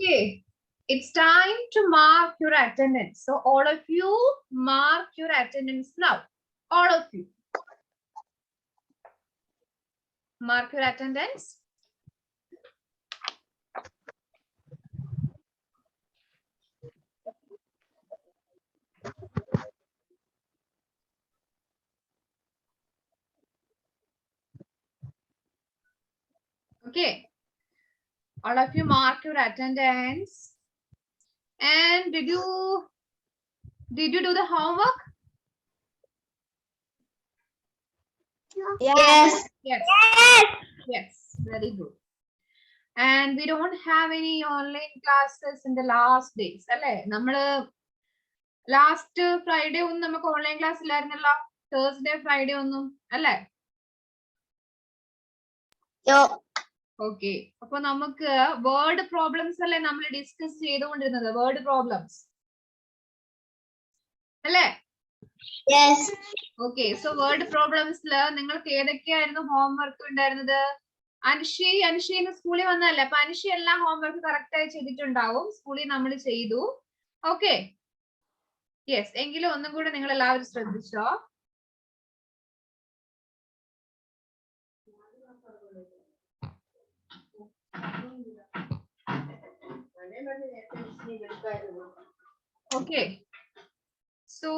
Okay, it's time to mark your attendance. So all of you mark your attendance now. All of you. Mark your attendance. Okay. All of you mark your attendance. And did you do the homework? Yes. Yes. Yes. Very good. And we don't have any online classes in the last days. അല്ലേ നമ്മള് last Friday ഒന്നും നമുക്ക് online class ഇല്ലായിരുന്നല്ലോ. Thursday Friday ഒന്നും അല്ലേ? Okay, അപ്പൊ നമുക്ക് word problems അല്ലേ നമ്മൾ ഡിസ്കസ് ചെയ്തുകൊണ്ടിരുന്നത്? വേർഡ് പ്രോബ്ലംസ് അല്ലേ? ഓക്കെ, സോ വേർഡ് പ്രോബ്ലംസിൽ നിങ്ങൾക്ക് ഏതൊക്കെയായിരുന്നു ഹോംവർക്ക് ഉണ്ടായിരുന്നത്? അനുഷി ഇന്ന് സ്കൂളിൽ വന്നതല്ലേ, അപ്പൊ അനുഷി എല്ലാ ഹോംവർക്ക് കറക്റ്റ് ആയി ചെയ്തിട്ടുണ്ടാവും. സ്കൂളിൽ നമ്മൾ ചെയ്തു. Okay, yes. എങ്കിലും ഒന്നും കൂടെ നിങ്ങൾ എല്ലാവരും ശ്രദ്ധിച്ചോ. Okay, so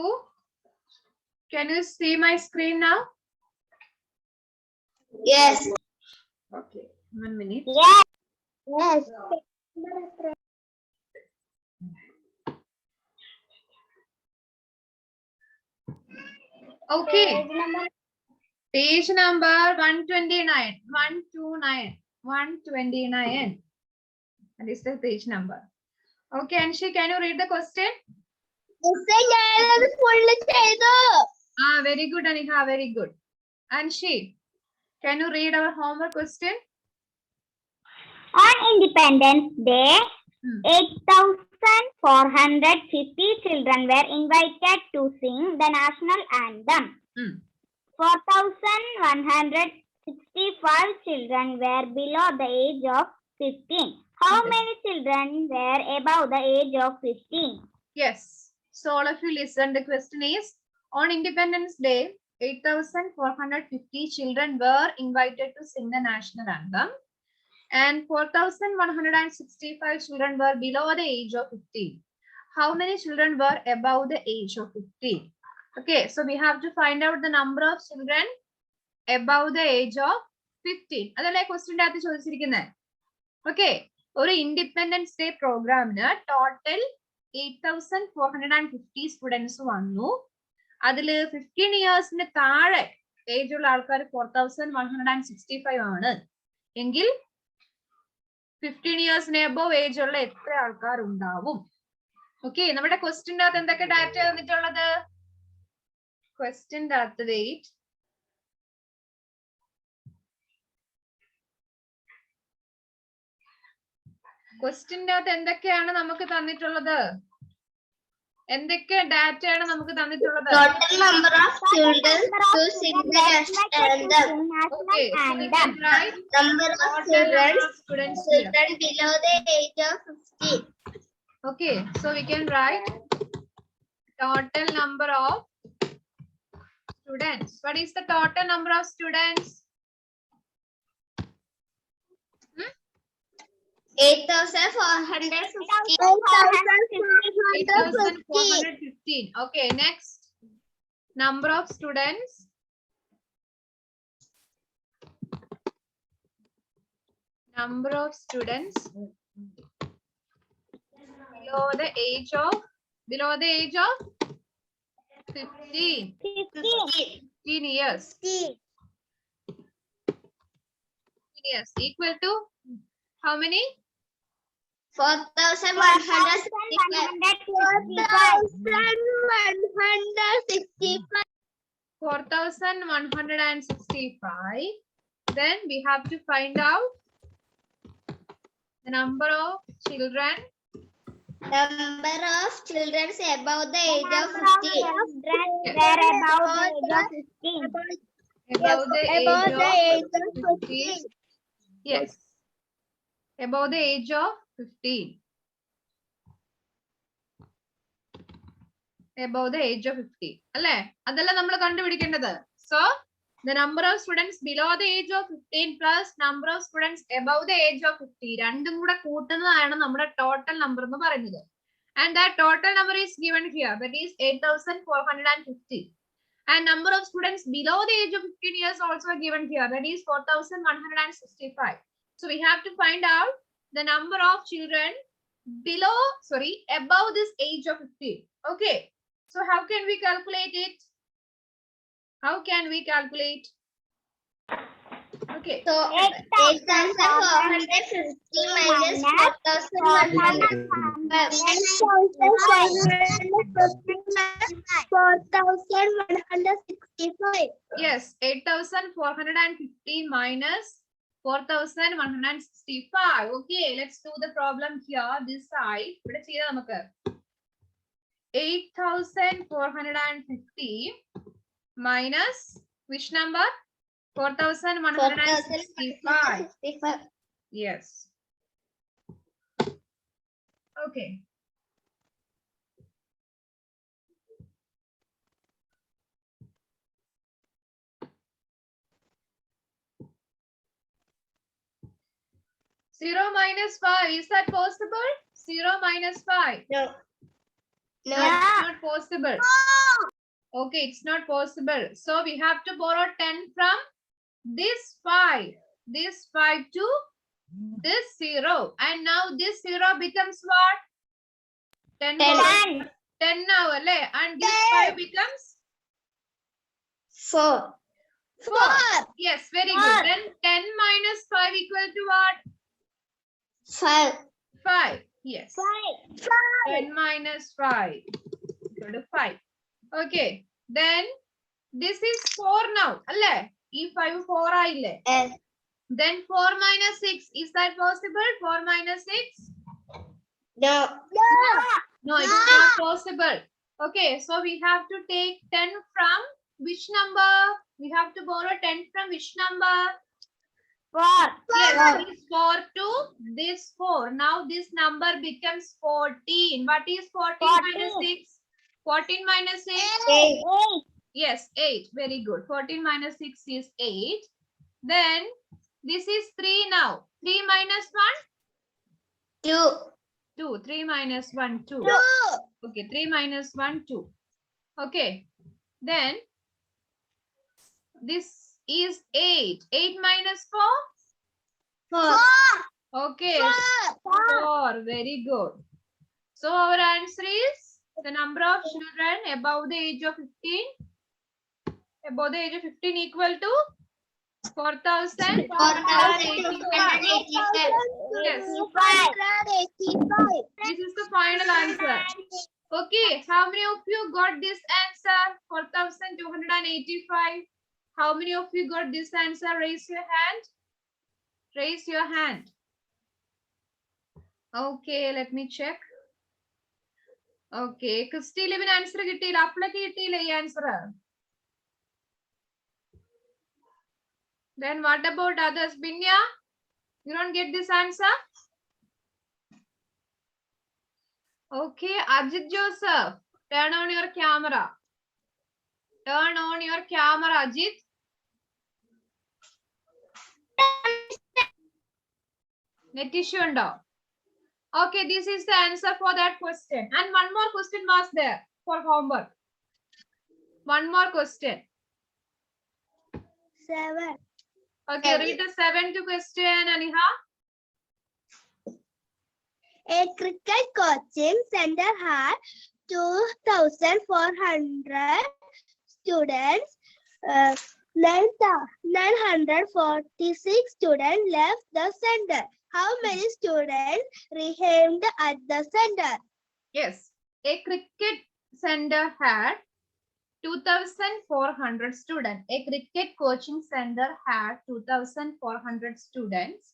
can you see my screen now? Yes. Okay, 1 minute. Yes. Okay, page number 129. 129. That is the page number. Okay, Anshi, can you read the question? Very good, Anika, very good. Anshi, can you read our homework question? On Independence Day, 8,450 children were invited to sing the national anthem. 4,165 children were below the age of 15. How many children were above the age of 15? Yes. So all of you listen. The question is, on Independence Day, 8,450 children were invited to sing the national anthem. And 4,165 children were below the age of 15. How many children were above the age of 15? Okay, so we have to find out the number of children above the age of 15. അതല്ലേ ക്വസ്റ്റ്യൻ്റെ അകത്ത് ചോദിച്ചിരിക്കുന്നത്. Okay, ഒരു independence day പ്രോഗ്രാമിന് total 8,450 students വന്നു. അതിൽ 15 ഇയേഴ്സിന് താഴെ age ഉള്ള ആൾക്കാർ 4,165 ആണ്. എങ്കിൽ 15 ഇയേഴ്സിന് എബോവ് ഏജ് ഉള്ള എത്ര ആൾക്കാർ ഉണ്ടാവും? ഓക്കെ, നമ്മുടെ ക്വസ്റ്റ്യൻ്റെ അകത്ത് എന്തൊക്കെ ഡാറ്റ തന്നിട്ടുള്ളത്? ക്വസ്റ്റ്യൻ്റെ അകത്ത് വെയിറ്റ്, ക്വസ്റ്റ്യൻ്റെ അകത്ത് എന്തൊക്കെയാണ് നമുക്ക് തന്നിട്ടുള്ളത്? എന്തൊക്കെ ഡാറ്റയാണ് നമുക്ക് തന്നിട്ടുള്ളത്? Total number of children to sing the national anthem. Okay, so we can write Number of students here. children below the age of 15. Okay, so we can write total number of students. What is the total number of students? 8,415. Okay, next. Number of students. Number of students below the age of 15. 15 years. 15 years equal to how many? 4,165. 4,165. Then we have to find out the number of children. Number of children above the age of 15. Were above the age of 15. Above the age of 15. Yes. Above the age of 15. above the age of 50. അല്ലേ? അതല്ല നമ്മൾ കണ്ടുപിടിക്കേണ്ടത്. So, the number of students below the age of 15 plus number of students above the age of 50. രണ്ടും കൂടെ കൂട്ടുന്നതാണ് നമ്മുടെ total number എന്ന് പറയുന്നത്. And that total number is given here. That is 8,450. And number of students below the age of 15 years also given here. That is 4,165. So we have to find out the number of children above this age of 15. Okay. So how can we calculate it? How can we calculate? Okay. So 8,450 minus 4,165. Yes, 8,450 minus 4,165. Okay, let's do the problem here. This side. 8,450 minus which number? 4,165. Yes. Okay. Zero minus 5. Is that possible? 0 minus 5. No. No. It's not possible. Okay, it's not possible. So we have to borrow 10 from this 5. This 5 to this 0. And now this 0 becomes what? 10. 10. 10 now, and this 5 becomes 4. 4. Yes, very good. Then 10 minus 5 equal to what? 5. 5. Yes. 10 minus 5 equal to 5. Okay. Then this is 4 now. E 5 4 aille. Yes. Then 4 minus 6. Is that possible? 4 minus 6? No. No, it's not possible. Okay, so we have to take 10 from which number? We have to borrow 10 from which number? 4. Yes, this 4 to this 4. Now this number becomes 14. What is 14 minus 6? 14 minus 6? 8. Yes, 8. Very good. 14 minus 6 is 8. Then this is 3 now. 3 minus 1? 2. 2. 3 minus 1, 2. 2. Okay, 3 minus 1, 2. Okay. Then this is 8. 8 minus 4? 4. Okay. 4. Very good. So our answer is the number of children above the age of 15. Above the age of 15 equal to 4,485. Yes. This is the final answer. Okay. How many of you got this answer? 4,285. How many of you got this answer? Raise your hand. Raise your hand. Okay, let me check. Okay, Christy Levin answer കിട്ടിയില്ല. അപ്പളേക്ക് കിട്ടിയില്ല ഈ answer. Then what about others? Binya, you don't get this answer? Okay, Ajit Joseph, turn on your camera. Turn on your camera, Ajit. Net issue undo. Okay, this is the answer for that question. And one more question was there for homework. One more question. 7. Okay, read the 7th question, Aniha. A cricket coaching center had 2,400 students. 946 students left the center. How many students remained at the center? Yes, a cricket center had 2,400 students. A cricket coaching center had 2,400 students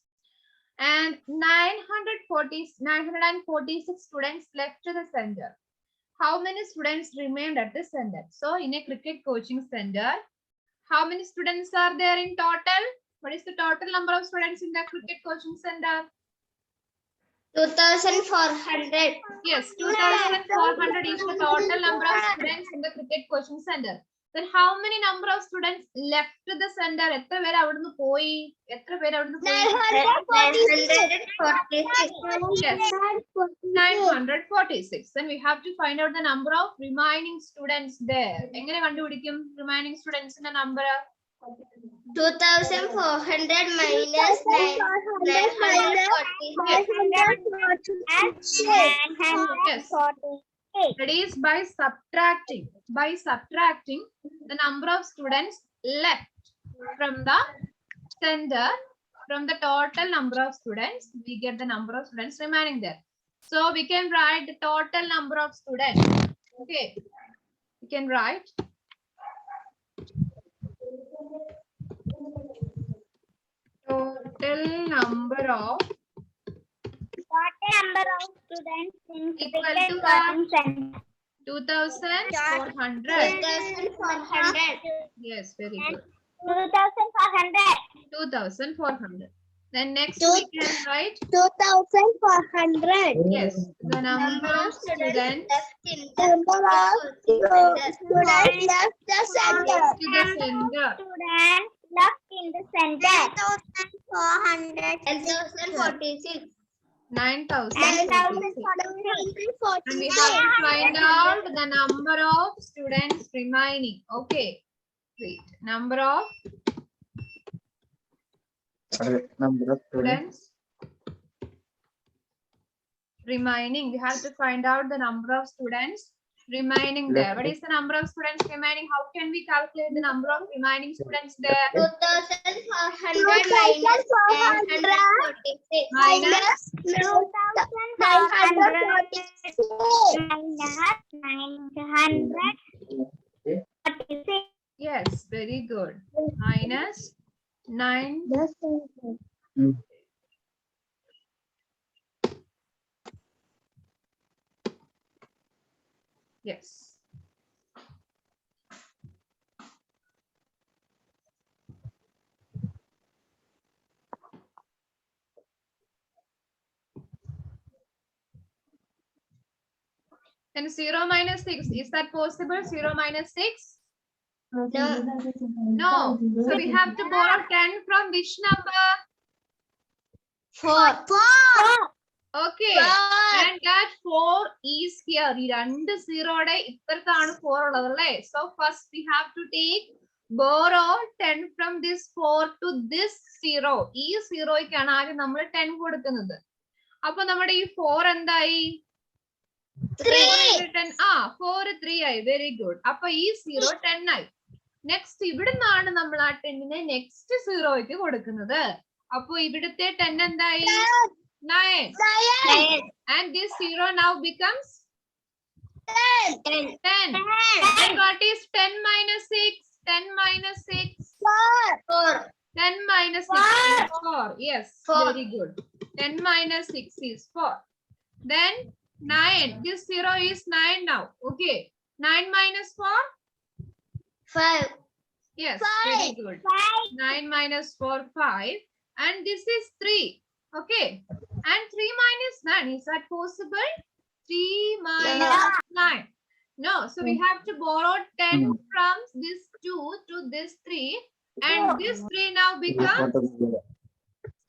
and 946 students left to the center. How many students remained at the center? So in a cricket coaching center, how many students are there in total? What is the total number of students in the cricket coaching center? 2,400. Yes, 2,400 is the total number of students in the cricket coaching center. Then how many number of students left the center? എത്ര പേര് അവിടുന്ന് പോയി? എത്ര പേര് അവിടുന്ന് പോയി? 946. Then we have to find out the number of remaining students there. എങ്ങനെ കണ്ടുപിടിക്കും remaining students ന്റെ number? 2,400 minus 946. That is by subtracting. By subtracting the number of students left from the center, from the total number of students, we get the number of students remaining there. So we can write the total number of students. Okay, we can write total number of students in equal cricket to coaching center. 2,400. 2,400. Yes, very good. 2,400. 2,400. Then next Two- we can write 2,400. yes the number of students Number of students left the center. to the center. Students left in the center. 10,046. 9,046. And we have to find out the number of students remaining. Okay. Wait. Number of number of students. students remaining. We have to find out the number of students remaining there. What is the number of students remaining? How can we calculate the number of remaining students there? 2,400 minus 946. Minus 946. yes, very good. Minus 9. Yes. And 0 minus 6, is that possible? 0 minus 6? No. So we have to borrow 10 from which number? 4. Okay. And that 4 is here. ഈ രണ്ട് 0യുടെ ഇപ്പുറത്താണ് 4 ഉള്ളത് അല്ലേ? So first we have to take borrow 10 from this 4 to this 0. ഈ 0യ്ക്കാണ് ആദ്യം നമ്മൾ 10 കൊടുക്കുന്നത്. അപ്പൊ നമ്മുടെ ഈ 4 എന്തായി? 10. 4 3 ആയി. Very good. അപ്പൊ ഈ 0 10 ആയി. നെക്സ്റ്റ് ഇവിടുന്നാണ് നമ്മൾ ആ 10നെ നെക്സ്റ്റ് 0യ്ക്ക് കൊടുക്കുന്നത്. അപ്പൊ ഇവിടുത്തെ 10 എന്തായി? 9. And this 0 now becomes 10. And what is 10 minus 6? 10 minus 6. 10 minus 6 is 4. Yes, 4. very good. 10 minus 6 is 4. Then 9. This 0 is 9 now. Okay. 9 minus 4? 5. Yes, very good. 9 minus 4, 5. And this is 3. Okay. And 3 minus 9. Is that possible? 3 minus 9. No. So we have to borrow 10 from this 2 to this 3. And this 3 now becomes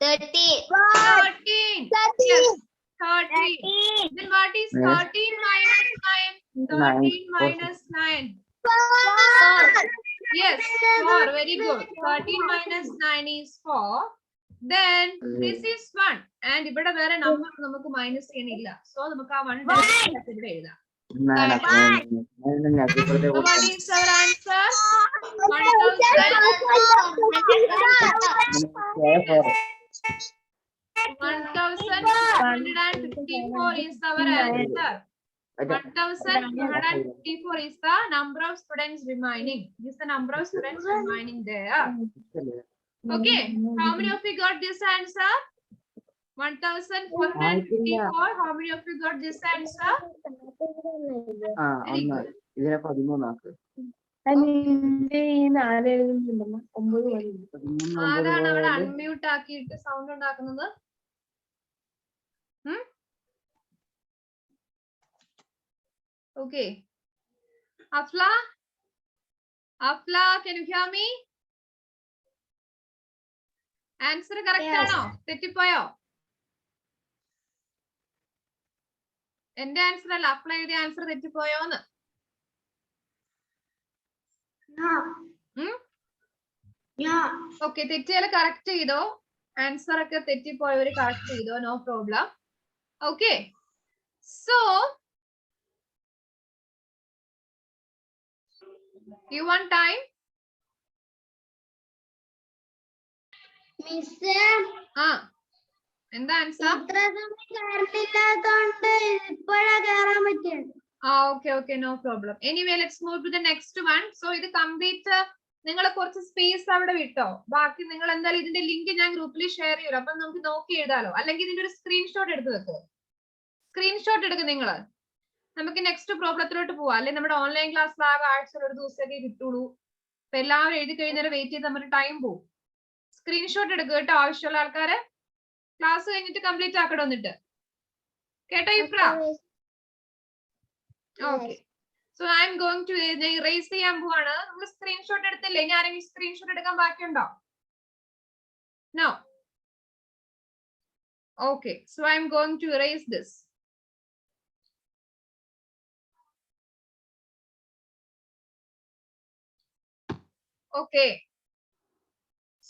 13. 13. Yes. 13. Then what is 13 minus 9? 13 minus 9. 4. Yes, 4. Very good. 13 minus 9 is 4. Then this is 1. And ഇവിടെ വേറെ number നമുക്ക് minus ചെയ്യണില്ല. So നമുക്ക് ആ 1 ഇവിടെ എഴുതാം. So what is our answer? 1,154 is our answer. 1,154 is the number of students remaining. This is the number of students remaining there. Okay. How many of you got this answer? 1,454. How many of you got this answer? Very good. ഇതിനെ 13 ആക്ക്. ആരാണ് അവിടെ unmute ആക്കിയിട്ട് sound ഉണ്ടാക്കുന്നത്? Okay. Afla? Afla, can you hear me? Answer correct Yes. ആണോ? തെറ്റിപ്പോയോ? എന്റെ answer അല്ല, അഫ്ല എഴുതിയ ആൻസർ തെറ്റിപ്പോയോന്ന്? ഓക്കെ, തെറ്റിയാൽ കറക്റ്റ് ചെയ്തോ. ആൻസർ ഒക്കെ തെറ്റിപ്പോയവര് കറക്റ്റ് ചെയ്തോ, no problem. Okay, so you want time? മിസ്സേ ആ, എന്താ ആൻസർ? ഇത്ര സമയം കറണ്ട് ഇല്ലാത്തോണ്ട് ഇപ്പോഴാ കേറാൻ പറ്റിയത്. Okay okay, no problem. Anyway let's move to the next one. So ഇത് കംപ്ലീറ്റ് നിങ്ങൾ കുറച്ച് സ്പേസ് അവിടെ വിട്ടോ. ബാക്കി നിങ്ങൾ എന്തായാലും ഇതിന്റെ ലിങ്ക് ഞാൻ ഗ്രൂപ്പിൽ ഷെയർ ചെയ്യും. അപ്പൊ നമുക്ക് നോക്കി എഴുതാലോ. അല്ലെങ്കിൽ ഇതിന്റെ ഒരു സ്ക്രീൻഷോട്ട് എടുത്ത് വെക്കോ. സ്ക്രീൻഷോട്ട് എടുക്കും നിങ്ങൾ. നമുക്ക് നെക്സ്റ്റ് പ്രോബ്ലത്തിലോട്ട് പോവാം. അല്ലെങ്കിൽ നമ്മുടെ ഓൺലൈൻ ക്ലാസ് ആകെ ആഴ്ചയിൽ ഒരു ദിവസമൊക്കെ കിട്ടുള്ളൂ. അപ്പൊ എല്ലാവരും എഴുതി കഴിഞ്ഞാൽ വെയിറ്റ് ചെയ്ത് നമ്മുടെ ടൈം പോകും. സ്ക്രീൻഷോട്ട് എടുക്കുക കേട്ടോ, ആവശ്യമുള്ള ആൾക്കാര്. ക്ലാസ് കഴിഞ്ഞിട്ട് കംപ്ലീറ്റ് ആക്കണം എന്നിട്ട്. കേട്ടോ ഇഫ്ര? Okay. So I am going to erase ചെയ്യാൻ പോവാണ്. നമ്മൾ സ്ക്രീൻഷോട്ട് എടുത്തില്ലേ? ഇനി ആരെങ്കിലും സ്ക്രീൻഷോട്ട് എടുക്കാൻ ബാക്കിയുണ്ടോ? No. Okay. So I am going to erase this. Okay.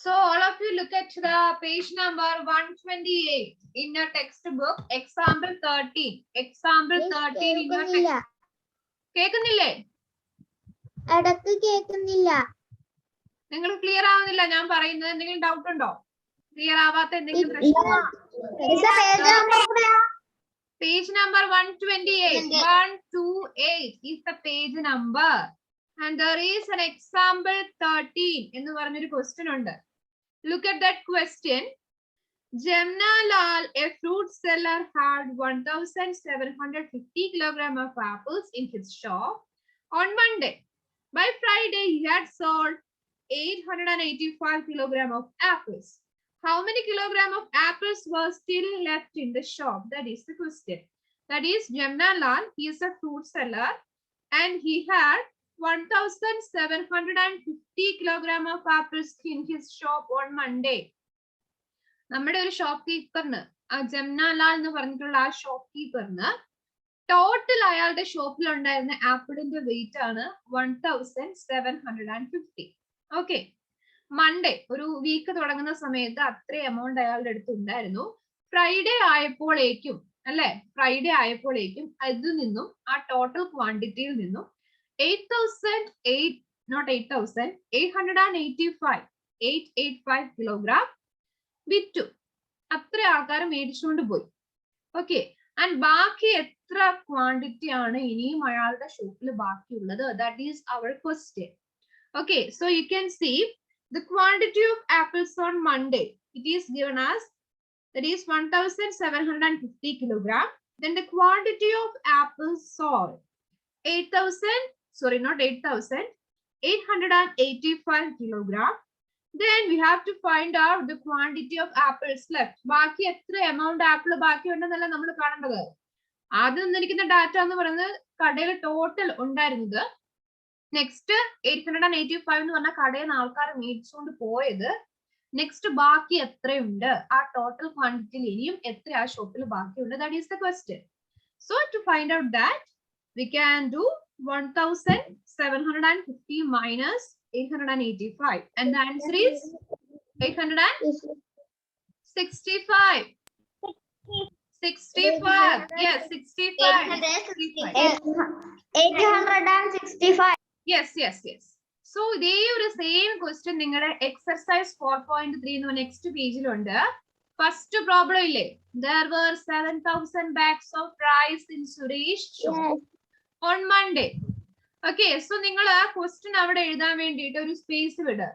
So all of you look at the page number 128 in your textbook. Example 13. Example 13 in your text. കേൾക്കുന്നില്ലേ? ഇടക്ക് കേൾക്കുന്നില്ല. നിങ്ങൾ ക്ലിയർ ആവുന്നില്ല ഞാൻ പറയുന്നത്? എന്തെങ്കിലും ഡൗട്ട് ഉണ്ടോ? ക്ലിയർ ആവാത്ത എന്തെങ്കിലും പ്രശ്നം? Page number 128. 128 is the page number and there is an example 13 എന്ന് പറഞ്ഞൊരു ക്വസ്റ്റ്യൻ ഉണ്ട്. Look at that question. Jamna Lal, a fruit seller, had 1,750 kilograms of apples in his shop on Monday. By Friday, he had sold 885 kilograms of apples. How many kilograms of apples were still left in the shop? That is the question. That is, Jamna Lal, he is a fruit seller and he had 1,750 kilograms of apples in his shop on Monday. നമ്മുടെ ഒരു shop കീപ്പറിന്, ആ ജംന ലാൽ എന്ന് പറഞ്ഞിട്ടുള്ള ആ shop കീപ്പറിന് total അയാളുടെ ഷോപ്പിൽ ഉണ്ടായിരുന്ന ആപ്പിളിന്റെ വെയിറ്റ് ആണ് 1,750. ഓക്കെ, മൺഡേ ഒരു വീക്ക് തുടങ്ങുന്ന സമയത്ത് അത്ര എമൗണ്ട് അയാളുടെ അടുത്ത് ഉണ്ടായിരുന്നു. ഫ്രൈഡേ ആയപ്പോഴേക്കും അല്ലെ, ഫ്രൈഡേ ആയപ്പോഴേക്കും അതിൽ നിന്നും ആ ടോട്ടൽ ക്വാണ്ടിറ്റിയിൽ നിന്നും 885 കിലോഗ്രാം വിറ്റു. അത്ര ആൾക്കാർ മേടിച്ചുകൊണ്ട് പോയി. ഓക്കെ, ആൻഡ് ബാക്കി എത്ര ക്വാണ്ടിറ്റി ആണ് ഇനിയും അയാളുടെ ഷോപ്പിൽ ബാക്കിയുള്ളത്? That is our question. Okay, so you can see the quantity of apples on Monday. It is given as that is 1,750 kilogram. Then the quantity of apples sold 885 kilogram. Then we have to find out the quantity of apples left. ബാക്കി എത്ര amount apple ബാക്കി ഉണ്ടെന്നല്ല നമ്മൾ കാണേണ്ടത്. ആദ്യം തന്നിരിക്കുന്ന data എന്ന് പറയുന്നത് കടയിൽ ടോട്ടൽ ഉണ്ടായിരുന്നത്. നെക്സ്റ്റ് 885 എന്ന് പറഞ്ഞാൽ കടയിൽ നിന്ന് ആൾക്കാർ മേടിച്ചുകൊണ്ട് പോയത്. നെക്സ്റ്റ് ബാക്കി എത്രയുണ്ട്, ആ ടോട്ടൽ ക്വാണ്ടിറ്റിയിൽ ഇനിയും എത്ര ആ ഷോപ്പിൽ ബാക്കിയുണ്ട്? That is the question. So to find out that we can do 1,750 minus 885 and the answer is 865. 65. Yes, 65. 865. Yes. So ഇതേ ഒരു സെയിം ക്വസ്റ്റ്യൻ നിങ്ങളുടെ എക്സർസൈസ് 4.3 എന്ന് നെക്സ്റ്റ് പേജിലുണ്ട്. ഫസ്റ്റ് പ്രോബ്ലം ഇല്ലേ? There were 7,000 bags of rice in Suresh shop on Monday. Okay, so നിങ്ങൾ ആ question അവിടെ എഴുതാൻ വേണ്ടിയിട്ട് ഒരു സ്പേസ് വിട്.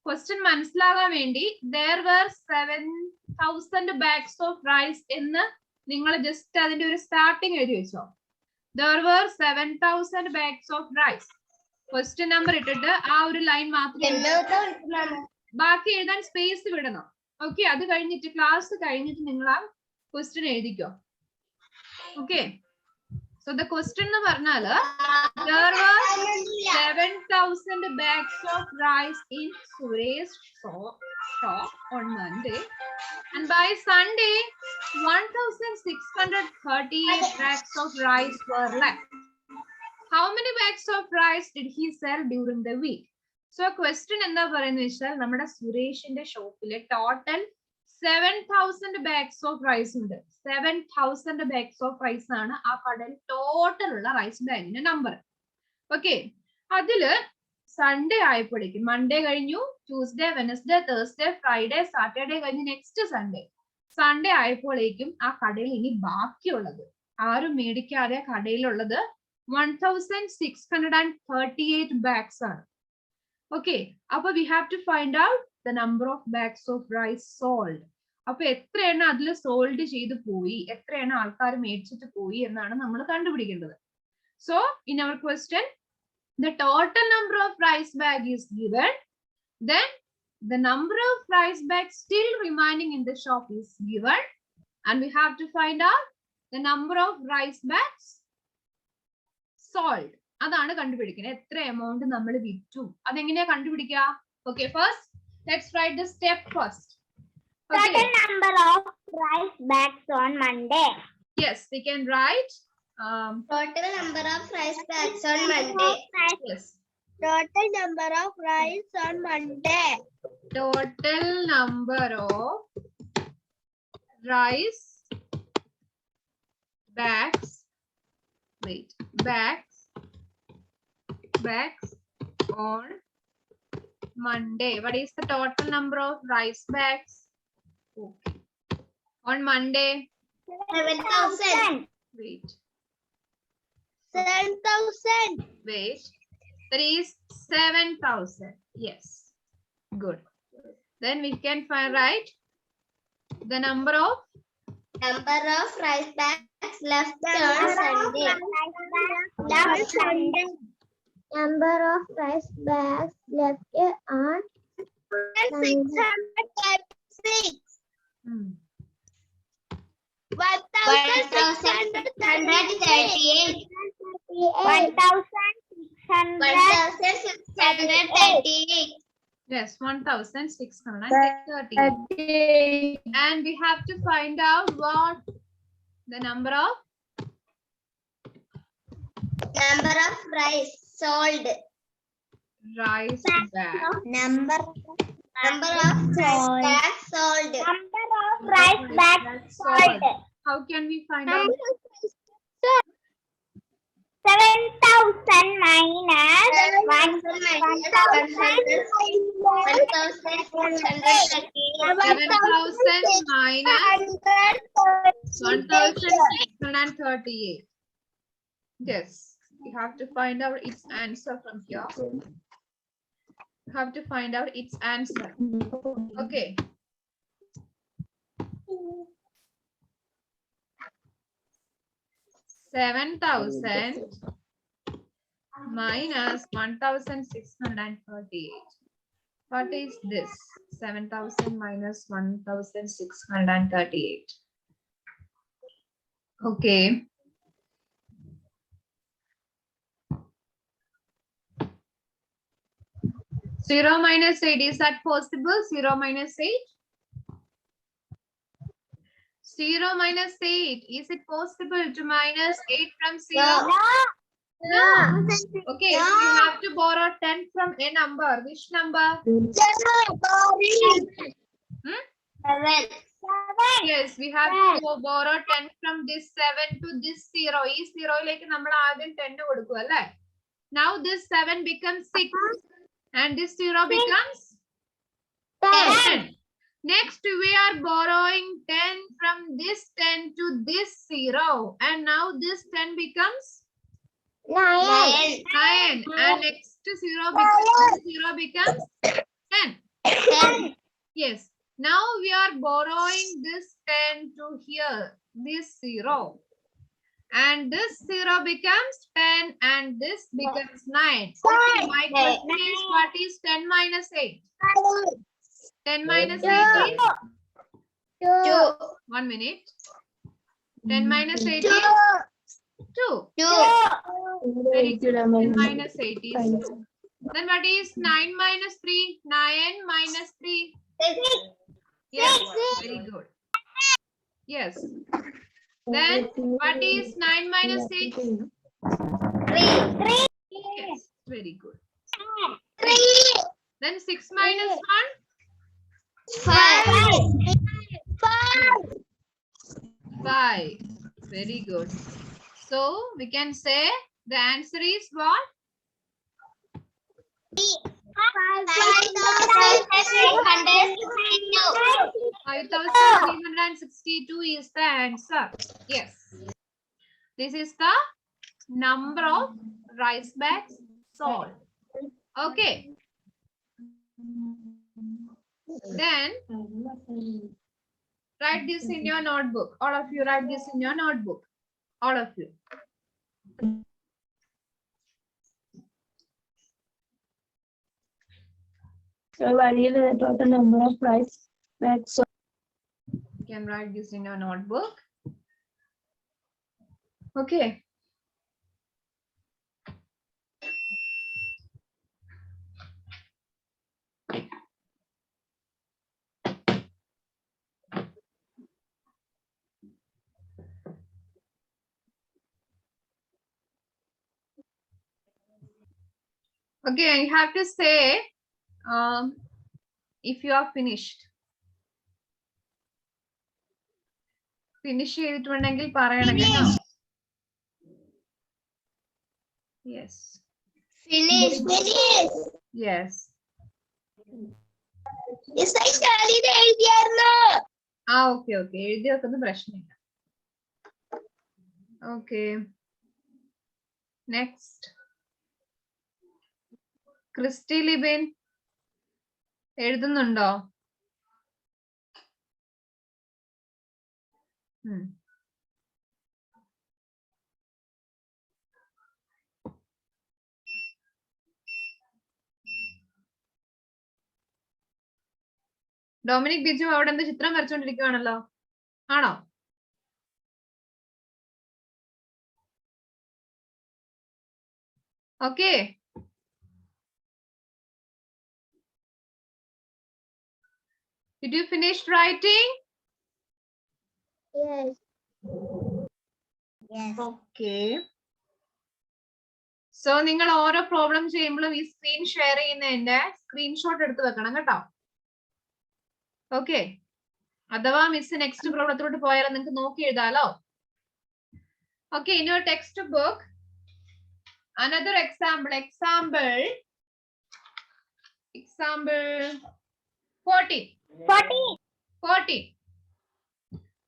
ക്വസ്റ്റ്യൻ മനസ്സിലാകാൻ വേണ്ടി there were 7,000 bags of rice എന്ന് നിങ്ങൾ ജസ്റ്റ് അതിന്റെ ഒരു സ്റ്റാർട്ടിങ് എഴുതി വെച്ചോ. There were 7,000 bags of rice. Question number ഇട്ടിട്ട് ആ ഒരു ലൈൻ മാത്രം ബാക്കി എഴുതാൻ സ്പേസ് വിടണം. ഓക്കെ, അത് കഴിഞ്ഞിട്ട് ക്ലാസ് കഴിഞ്ഞിട്ട് നിങ്ങൾ ആ ക്വസ്റ്റ്യൻ എഴുതിക്കോ. ഓക്കെ, So the question എന്ന് പറഞ്ഞാല് there were 7,000 bags of rice in Suresh shop on Monday, and by Sunday 1,638 bags of rice were left. How many bags of rice did he sell during the week? So question എന്താ പറയുന്നത് വെച്ചാൽ നമ്മുടെ സുരേഷിന്റെ ഷോപ്പിലെ total 7,000 bags of rice ഉണ്ട്. 7,000 bags of rice ആണ് ആ കടയിൽ total ഉള്ള റൈസ് ബാഗിന്റെ നമ്പർ. ഓക്കെ, അതില് സൺഡേ ആയപ്പോഴേക്കും മൺഡേ കഴിഞ്ഞു, Tuesday, Wednesday, Thursday, Friday, Saturday കഴിഞ്ഞ് നെക്സ്റ്റ് സൺഡേ ആയപ്പോഴേക്കും ആ കടയിൽ ഇനി ബാക്കിയുള്ളത് ആരും മേടിക്കാതെ കടയിലുള്ളത് 1,638 bags ആണ്. ഓക്കെ, അപ്പൊ we have to find out the number of bags of rice sold. അപ്പൊ എത്ര എണ്ണം അതിൽ സോൾഡ് ചെയ്ത് പോയി, എത്ര എണ്ണം ആൾക്കാർ മേടിച്ചിട്ട് പോയി എന്നാണ് നമ്മൾ കണ്ടുപിടിക്കേണ്ടത്. So in our question the total number of rice bag is given, then the number of rice bags still remaining in the shop is given, and we have to find out the number of rice bags sold. അതാണ് കണ്ടുപിടിക്കുന്നത്, എത്ര amount നമ്മൾ വിറ്റു. അതെങ്ങനെയാ കണ്ടുപിടിക്കുക? Okay, first let's write the step first. Total number of rice bags on Monday. Yes, we can write Total number of rice bags on Monday. yes, Total number of rice on Monday. total number of rice bags, wait, bags on Monday. What is the total number of rice bags? Okay. On Monday, 7,000. wait, 7,000. wait, that is 7,000. Yes, good. Then we can find, right, the number of Rice bags left on Sunday. Left Sunday. Number of rice bags left on 636. 1,638. 1,638. yes, 1,638. And we have to find out what the number of rice sold. rice bag. Number of rice bags sold. Number of rice bags sold. How can we find out? 7,000 minus 1,638. Yes, we have to find out its answer from here. We have to find out its answer. Okay. $7,000 minus 1,638. What is this? 7,000 minus 1,638. Okay. Zero minus 8, is that possible? 0 minus 8? 0 minus 8, is it possible to minus 8 from 0? No. Okay, so we have to borrow 10 from a number. Which number? 7. Yes, we have to borrow 10 from this 7 to this 0. This 0 like നമ്മൾ ആദ്യം 10 കൊടുക്കുക അല്ലേ? Now this 7 becomes 6 and this 0 becomes 10. Next we are borrowing 10 from this 10 to this 0 and now this 10 becomes 9. 9 and next 0 becomes 10. 10. Yes. Now we are borrowing this 10 to here, this 0. And this 0 becomes 10 and this becomes 9. Okay, my question is, what is 10 minus 8? 10 minus 8 is? 2. 1 minute. 10 minus 8 is? 2. 2. Very good. 10 minus 8 is 2. Then what is 9 minus 3? 9 minus 3. Yes, very good. Yes. Then what is 9 minus 6? 3. Yes, very good. 3. Then 6 minus 5. 1? 5. Very good. So we can say the answer is what? 5,362 is the answer. Yes. This is the number of rice bags sold. Okay. Then write this in your notebook. All of you write this in your notebook. All of you. So what is the total number of rice bags? You can write this in your notebook. Okay. Okay, you have to say if you are finished. Finish ചെയ്തിട്ടുണ്ടെങ്കിൽ പറയണം കേട്ടോ. Yes. Finish. Yes. Yes, I studied എഴുതിയായിരുന്നു. Okay, okay. എഴുതി വെക്കുന്ന പ്രശ്നമില്ല. Okay. Next. Christy Libin എഴുതുന്നുണ്ടോ? ഡൊമിനിക് ബിജു അവിടെ എന്ത് ചിത്രം വരച്ചോണ്ടിരിക്കുവാണല്ലോ, ആണോ? Okay. Did you finish writing? Yes. Yes. Okay. So നിങ്ങൾ ഓരോ പ്രോബ്ലം ചെയ്യുമ്പോഴും ഈ സ്ക്രീൻ ഷെയർ ചെയ്യുന്നതിന്റെ സ്ക്രീൻഷോട്ട് എടുത്ത് വെക്കണം കേട്ടോ. ഓക്കെ. അഥവാ മിസ് നെക്സ്റ്റ് പ്രോബ്ലത്തിലോട്ട് പോയാലും നിങ്ങൾക്ക് നോക്കി എഴുതാലോ. Okay, in your text book another example 14.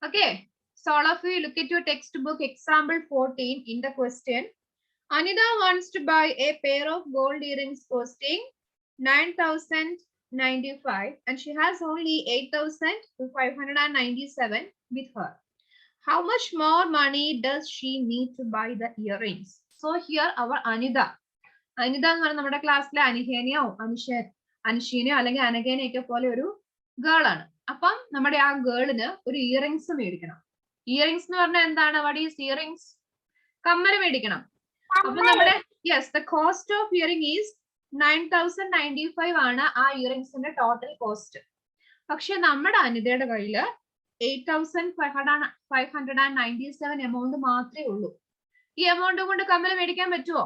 Okay, so all of you look at your textbook example 14. In the question, Anida wants to buy a pair of gold earrings costing 9,095 and she has only 8,597 with her. How much more money does she need to buy the earrings? So here our Anida എന്ന് പറഞ്ഞാൽ നമ്മുടെ ക്ലാസ്സിലെ അനിഹേനയോ അനുഷീനയോ അല്ലെങ്കിൽ അനഘേനയൊക്കെ പോലെ ഒരു girl ആണ്. അപ്പം നമ്മുടെ ആ ഗേളിന് ഒരു ഇയറിങ്സ് മേടിക്കണം. ഇയറിങ്സ് എന്ന് പറഞ്ഞാൽ എന്താണ്? What is earrings? കമ്മല് മേടിക്കണം. അപ്പൊ നമ്മുടെ the cost of earring is 9,095 ആണ് ആ ഇയറിങ്സിന്റെ ടോട്ടൽ കോസ്റ്റ്. പക്ഷെ നമ്മുടെ അനിതയുടെ കയ്യില് 8,597 എമൗണ്ട് മാത്രമേ ഉള്ളൂ. ഈ എമൗണ്ട് കൊണ്ട് കമ്മല് മേടിക്കാൻ പറ്റുമോ?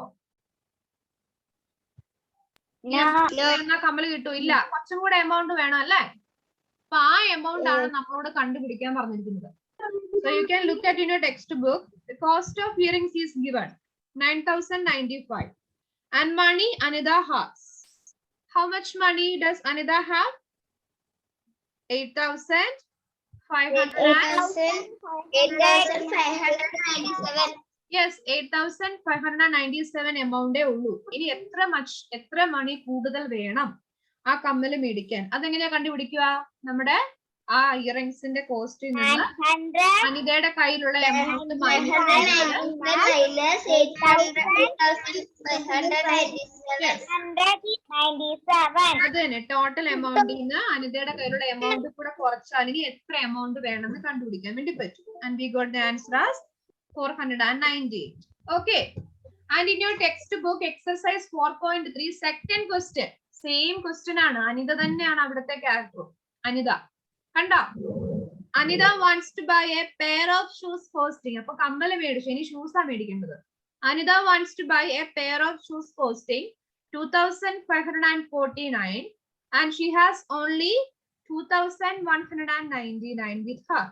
കമ്മല് കിട്ടും? ഇല്ല, കുറച്ചും കൂടെ എമൗണ്ട് വേണം അല്ലേ? അപ്പൊ ആ എമൗണ്ട് ആണ് നമ്മളോട് കണ്ടുപിടിക്കാൻ പറഞ്ഞിരിക്കുന്നത്. So you can look at in your textbook. The cost of earrings is given 9,095 and money Anida has. How much money does Anida have? 8,597. Yes, 8,597 എമൗണ്ടേ ഉള്ളൂ. ഇനി എത്ര മണി കൂടുതൽ വേണം ആ കമ്മല് മേടിക്കാൻ? അതെങ്ങനെയാ കണ്ടുപിടിക്കുക? നമ്മുടെ ആ ഇയറിംഗ്സിന്റെ കോസ്റ്റിൽ നിന്ന് അനിതയുടെ കയ്യിലുള്ള എമൗണ്ട് അത് തന്നെ ടോട്ടൽ എമൗണ്ടിൽ നിന്ന് അനിതയുടെ കയ്യിലുള്ള എമൗണ്ട് കൂടെ കുറച്ചാൽ ഇനി എത്ര എമൗണ്ട് വേണമെന്ന് കണ്ടുപിടിക്കാൻ വേണ്ടി പറ്റും. And we got the answer as 490. Okay. And in your textbook, exercise 4.3, second question. Same question ആണ്. അനിത തന്നെയാണ് അവിടുത്തെ character. അനിത. കണ്ടോ? Anida wants to buy a pair of shoes costing. അപ്പൊ കമ്മല് മേടിച്ചു. ഇനി ഷൂസ് ആ മേടിക്കേണ്ടത്. Anida wants to buy a pair of shoes costing 2,549 and she has only 2,199 with her.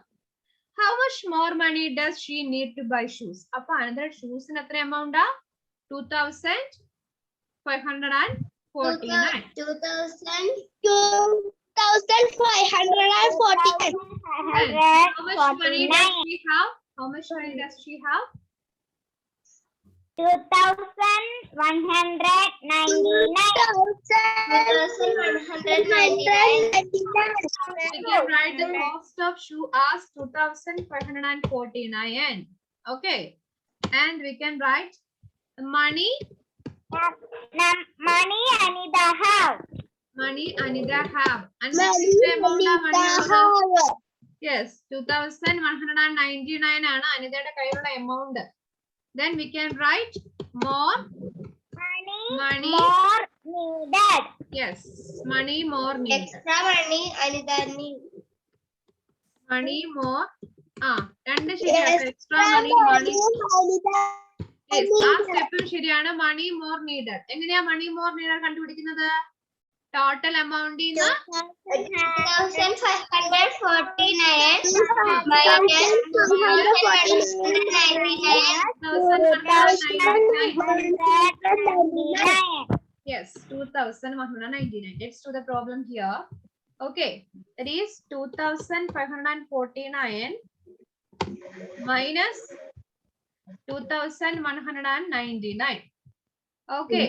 How much more money does she need to buy shoes? അപ്പൊ Anida shoes ന് എത്ര amount ആ? 2,549. 2,549. How much money does she have? How much money does she have? 2,199. We can write the cost of shoe as 2,549. Okay. And we can write the money. Money Anida have. Money Anida have. And what is the amount of money? Yes, 2,199 ആണ് അനിതയുടെ കയ്യിലുള്ള amount. Then we can write more. Money. More needed. Yes, money more needed. Extra money, Anida need. Money more. രണ്ട് ശരിയാണ്. Extra money, money. Yes, ആ സ്റ്റെപ്പും ശരിയാണ്. Money more needed. എങ്ങനെയാ money more needed കണ്ടുപിടിക്കുന്നത്? Total amount is 2,199. Yes, 2,199. Let's do the problem here. Okay, that is 2,549 minus 2,199. Okay.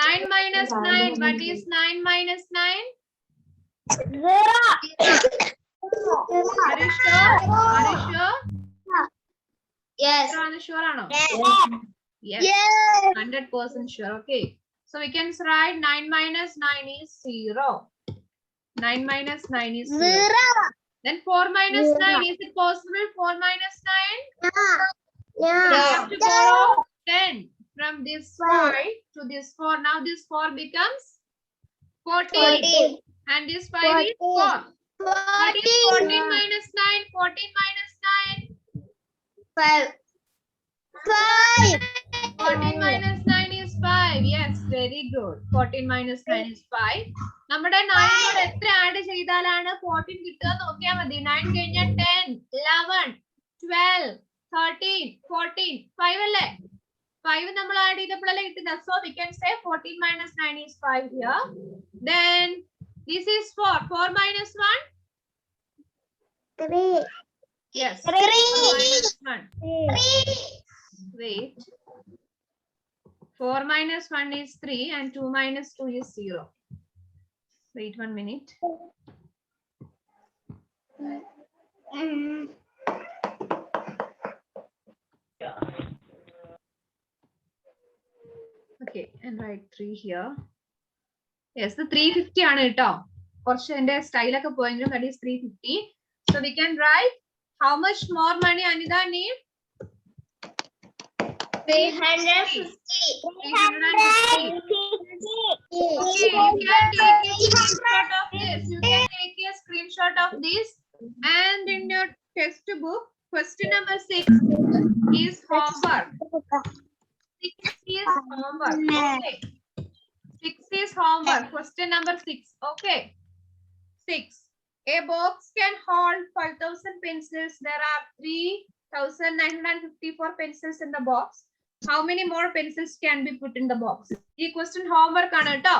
9 minus 9. What is 9 minus 9? 0. Are you sure? Are you sure? Yes. Sure or no? Yes. Yes. 100% sure. Okay. So we can write 9 minus 9 is 0. 9 minus 9 is 0. Then 4 minus 9. Is it possible? 4 minus 9? We have to borrow 10 from this 5 to this 4. Now this 4 becomes 14. And this 5 is 4. What is 14 minus 9? 14 minus 9? 14 minus 9 is 5. Yes, very good. 14 minus 9 is 5. നമ്മുടെ 9 നോട് എത്ര add ചെയ്താലാണ് 14 കിട്ടുക നോക്കിയാൽ മതി. 9 കഴിഞ്ഞാൽ 10, 11, 12, 13, 14, 5 അല്ലേ? 5 നമ്മൾ ആഡ് ചെയ്തപ്പോഴല്ലേ കിട്ടുന്നത്. So we can say 14 minus 9 is 5 here. Then this is 4. 4 minus 1? 3. Yes. 3. 4 minus 1. Wait. 4 minus 1 is 3 and 2 minus 2 is 0. Wait 1 minute. Okay, and write 3 here. Yes, the 350 ആണ് കേട്ടോ. കുറച്ച് എന്റെ സ്റ്റൈലൊക്കെ പോയെങ്കിലും that is 350. So we can write how much more money Anida need? 350. 350. Okay, you can take a screenshot of this. You can take a screenshot of this, and in your textbook, question number 6 is homework. 6 is homework. Okay. 6 is homework. Question number 6. Okay. 6. A box can hold 5,000 pencils. There are 3,954 pencils in the box. How many more pencils can be put in the box? This question homework ആണ് ട്ടോ.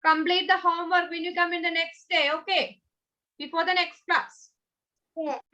Complete the homework when you come in the next day. Okay. Before the next class.